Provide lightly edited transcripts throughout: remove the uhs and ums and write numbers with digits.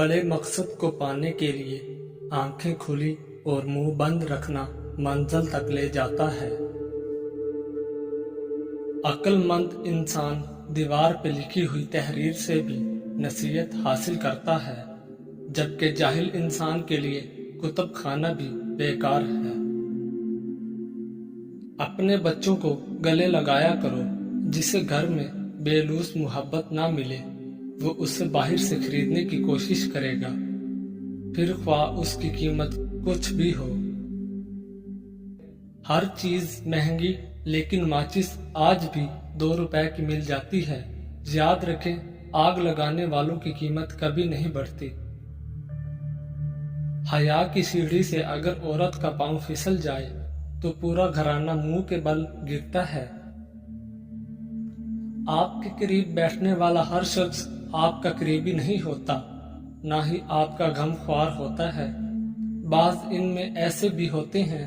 बड़े मकसद को पाने के लिए आंखें खुली और मुंह बंद रखना मंजिल तक ले जाता है। अक्लमंद इंसान दीवार पर लिखी हुई तहरीर से भी नसीहत हासिल करता है, जबकि जाहिल इंसान के लिए कुतुब खाना भी बेकार है। अपने बच्चों को गले लगाया करो, जिसे घर में बेलूस मोहब्बत ना मिले वो उससे बाहर से खरीदने की कोशिश करेगा, फिर ख्वाह उसकी कीमत कुछ भी हो। हर चीज महंगी, लेकिन माचिस आज भी 2 रुपए की मिल जाती है। याद रखें, आग लगाने वालों की कीमत कभी नहीं बढ़ती। हया की सीढ़ी से अगर औरत का पांव फिसल जाए तो पूरा घराना मुंह के बल गिरता है। आपके करीब बैठने वाला हर शख्स आपका करीबी नहीं होता, ना ही आपका गमख्वार होता है। बाज इनमें ऐसे भी होते हैं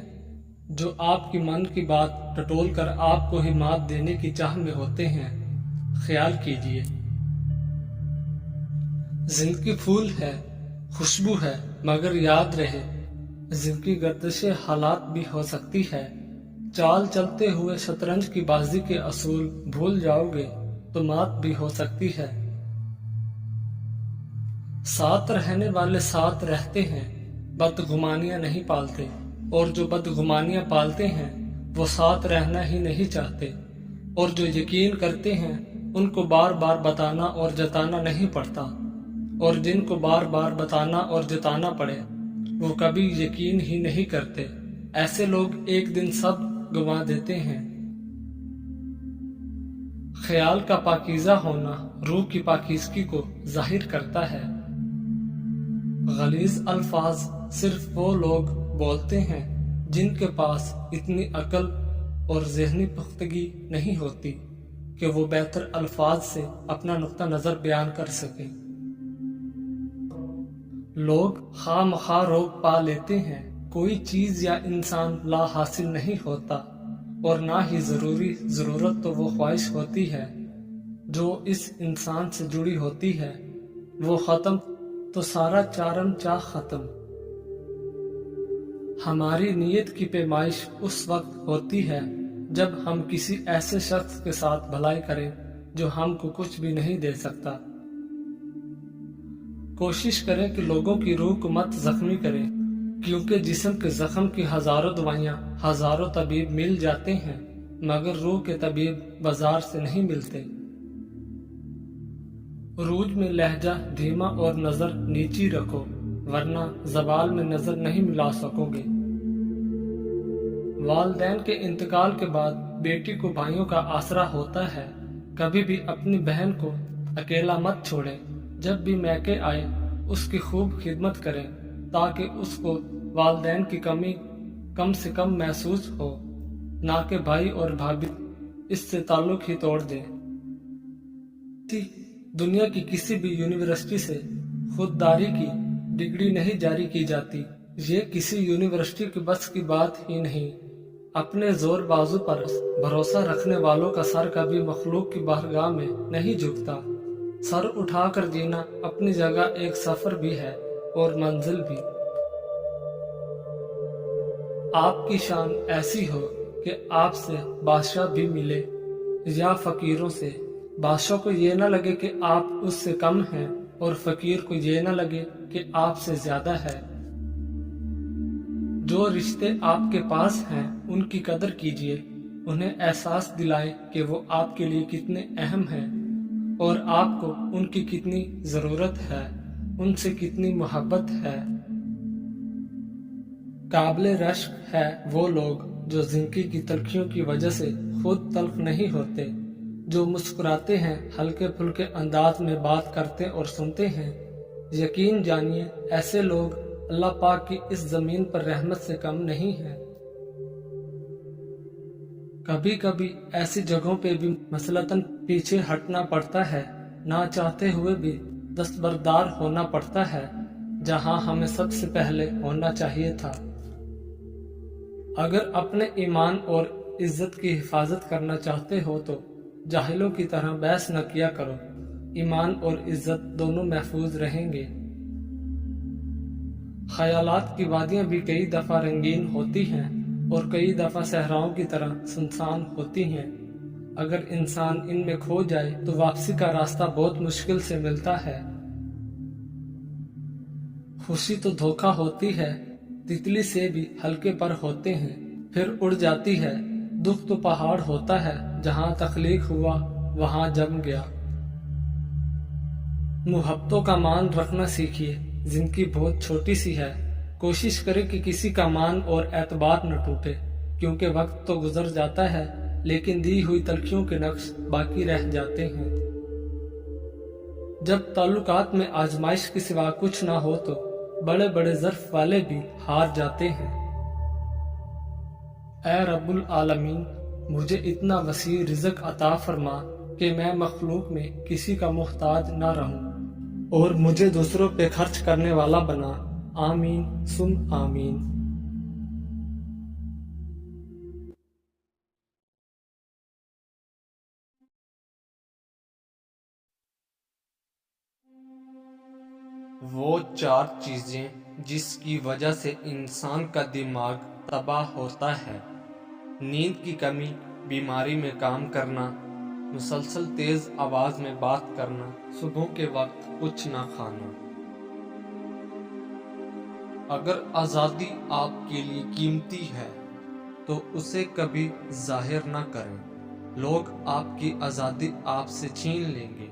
जो आपकी मन की बात टटोल कर आपको ही मात देने की चाह में होते हैं। ख्याल कीजिए, जिंदगी फूल है, खुशबू है, मगर याद रहे जिंदगी गर्दिश हालात भी हो सकती है। चाल चलते हुए शतरंज की बाजी के असूल भूल जाओगे तो मात भी हो सकती है। साथ रहने वाले साथ रहते हैं, बदगुमानियां नहीं पालते, और जो बदगुमानियां पालते हैं वो साथ रहना ही नहीं चाहते, और जो यकीन करते हैं उनको बार बार बताना और जताना नहीं पड़ता, और जिनको बार बार बताना और जताना पड़े वो कभी यकीन ही नहीं करते। ऐसे लोग एक दिन सब गंवा देते हैं। ख्याल का पाकीज़ा होना रूह की पाकीज़गी को जाहिर करता है। गलीज अल्फाज सिर्फ वो लोग बोलते हैं जिनके पास इतनी अकल और ज़हनी पुख्तगी नहीं होती कि वो बेहतर अल्फाज से अपना नुक्ता नज़र बयान कर सके। लोग खामखा रोग पा लेते हैं। कोई चीज या इंसान ला हासिल नहीं होता, और ना ही जरूरत तो वो ख्वाहिश होती है जो इस इंसान से जुड़ी होती है। वो खत्म तो सारा चारम चाह खत्म। हमारी नीयत की पैमाइश उस वक्त होती है जब हम किसी ऐसे शख्स के साथ भलाई करें जो हमको कुछ भी नहीं दे सकता। कोशिश करें कि लोगों की रूह को मत जख्मी करें, क्योंकि जिस्म के जख्म की हजारों दवाइयां हजारों तबीब मिल जाते हैं, मगर रूह के तबीब बाजार से नहीं मिलते। रूज में लहजा धीमा और नजर नीची रखो, वरना जवाल में नजर नहीं मिला सकोगे। वालिदैन के इंतकाल के बाद बेटी को भाइयों का आसरा होता है। कभी भी अपनी बहन को अकेला मत छोड़ें। जब भी मैके आए उसकी खूब खिदमत करें, ताकि उसको वालिदैन की कमी कम से कम महसूस हो, ना कि भाई और भाभी इससे ताल्लुक ही तोड़ दें। दुनिया की किसी भी यूनिवर्सिटी से खुददारी की डिग्री नहीं जारी की जाती। ये किसी यूनिवर्सिटी की बस की बात ही नहीं। अपने जोर बाजू पर भरोसा रखने वालों का सर कभी मखलूक की बारगाह में नहीं झुकता। सर उठाकर जीना अपनी जगह एक सफर भी है और मंजिल भी। आपकी शान ऐसी हो कि आपसे बादशाह भी मिले, या फकीरों से। बादशाह को ये न लगे कि आप उससे कम हैं, और फकीर को ये न लगे कि आपसे ज्यादा है। जो रिश्ते आपके पास हैं उनकी कदर कीजिए। उन्हें एहसास दिलाएं कि वो आपके लिए कितने अहम हैं, और आपको उनकी कितनी जरूरत है, उनसे कितनी मोहब्बत है। काबिल रश्क है वो लोग जो जिंदगी की तलखियों की वजह से खुद तल्ख नहीं होते, जो मुस्कुराते हैं, हल्के फुल्के अंदाज में बात करते और सुनते हैं। यकीन जानिए, ऐसे लोग अल्लाह पाक की इस जमीन पर रहमत से कम नहीं है। कभी कभी ऐसी जगहों पे भी मसलतन पीछे हटना पड़ता है, ना चाहते हुए भी दस्तबरदार होना पड़ता है, जहां हमें सबसे पहले होना चाहिए था। अगर अपने ईमान और इज्जत की हिफाजत करना चाहते हो तो जाहिलों की तरह बहस न किया करो। ईमान और इज्जत दोनों महफूज रहेंगे। خیالات کی وادیاں بھی کئی دفعہ رنگین ہوتی ہیں اور کئی دفعہ صحراؤں کی طرح سنسان ہوتی ہیں۔ اگر انسان ان میں کھو جائے تو واپسی کا راستہ بہت مشکل سے ملتا ہے۔ خوشی تو دھوکہ ہوتی ہے، تتلی سے بھی ہلکے پر ہوتے ہیں، پھر اڑ جاتی ہے۔ دکھ تو پہاڑ ہوتا ہے، جہاں تخلیق ہوا وہاں جم گیا۔ محبتوں کا مان رکھنا سیکھیے، زندگی بہت چھوٹی سی ہے۔ کوشش کرے کہ کسی کا مان اور اعتبار نہ ٹوٹے، کیونکہ وقت تو گزر جاتا ہے لیکن دی ہوئی تلخیوں کے نقش باقی رہ جاتے ہیں۔ جب تعلقات میں آزمائش کے سوا کچھ نہ ہو تو بڑے بڑے ظرف والے بھی ہار جاتے ہیں۔ اے رب العالمین، مجھے اتنا وسیع رزق عطا فرما کہ میں مخلوق میں کسی کا محتاج نہ رہوں، اور مجھے دوسروں پہ خرچ کرنے والا بنا۔ آمین ثم آمین۔ وہ 4 چیزیں جس کی وجہ سے انسان کا دماغ تباہ ہوتا ہے: نیند کی کمی، بیماری میں کام کرنا، مسلسل تیز آواز میں بات کرنا، صبح کے وقت کچھ نہ کھانا۔ اگر آزادی آپ کے لیے قیمتی ہے تو اسے کبھی ظاہر نہ کریں، لوگ آپ کی آزادی آپ سے چھین لیں گے۔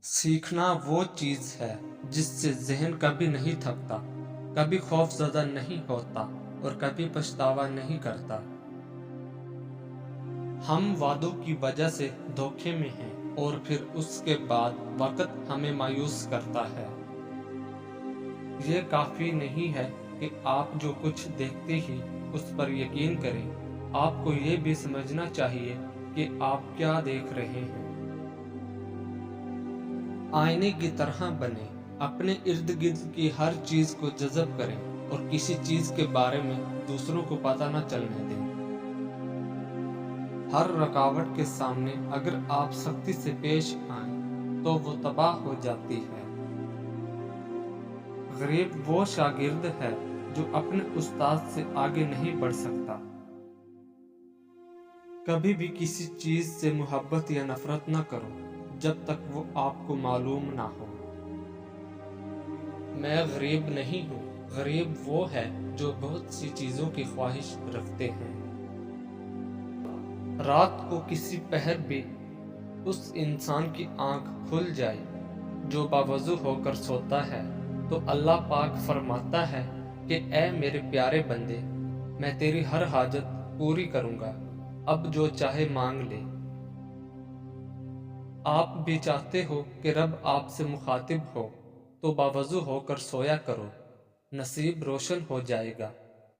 سیکھنا وہ چیز ہے جس سے ذہن کبھی نہیں تھکتا، کبھی خوف زدہ نہیں ہوتا اور کبھی پچھتاوا نہیں کرتا۔ ہم وعدوں کی وجہ سے دھوکے میں ہیں اور پھر اس کے بعد وقت ہمیں مایوس کرتا ہے۔ یہ کافی نہیں ہے کہ آپ جو کچھ دیکھتے ہی اس پر یقین کریں، آپ کو یہ بھی سمجھنا چاہیے کہ آپ کیا دیکھ رہے ہیں۔ آئینے کی طرح بنیں، اپنے ارد گرد کی ہر چیز کو جذب کریں اور کسی چیز کے بارے میں دوسروں کو پتہ نہ چلنے دیں۔ ہر رکاوٹ کے سامنے اگر آپ سختی سے پیش آئیں تو وہ تباہ ہو جاتی ہے۔ غریب وہ شاگرد ہے جو اپنے استاد سے آگے نہیں بڑھ سکتا۔ کبھی بھی کسی چیز سے محبت یا نفرت نہ کرو جب تک وہ آپ کو معلوم نہ ہو۔ میں غریب نہیں ہوں، غریب وہ ہے جو بہت سی چیزوں کی خواہش رکھتے ہیں۔ رات کو کسی پہر بھی اس انسان کی آنکھ کھل جائے جو باوضو ہو کر سوتا ہے تو اللہ پاک فرماتا ہے کہ اے میرے پیارے بندے، میں تیری ہر حاجت پوری کروں گا، اب جو چاہے مانگ لے۔ آپ بھی چاہتے ہو کہ رب آپ سے مخاطب ہو تو باوضو ہو کر سویا کرو، نصیب روشن ہو جائے گا۔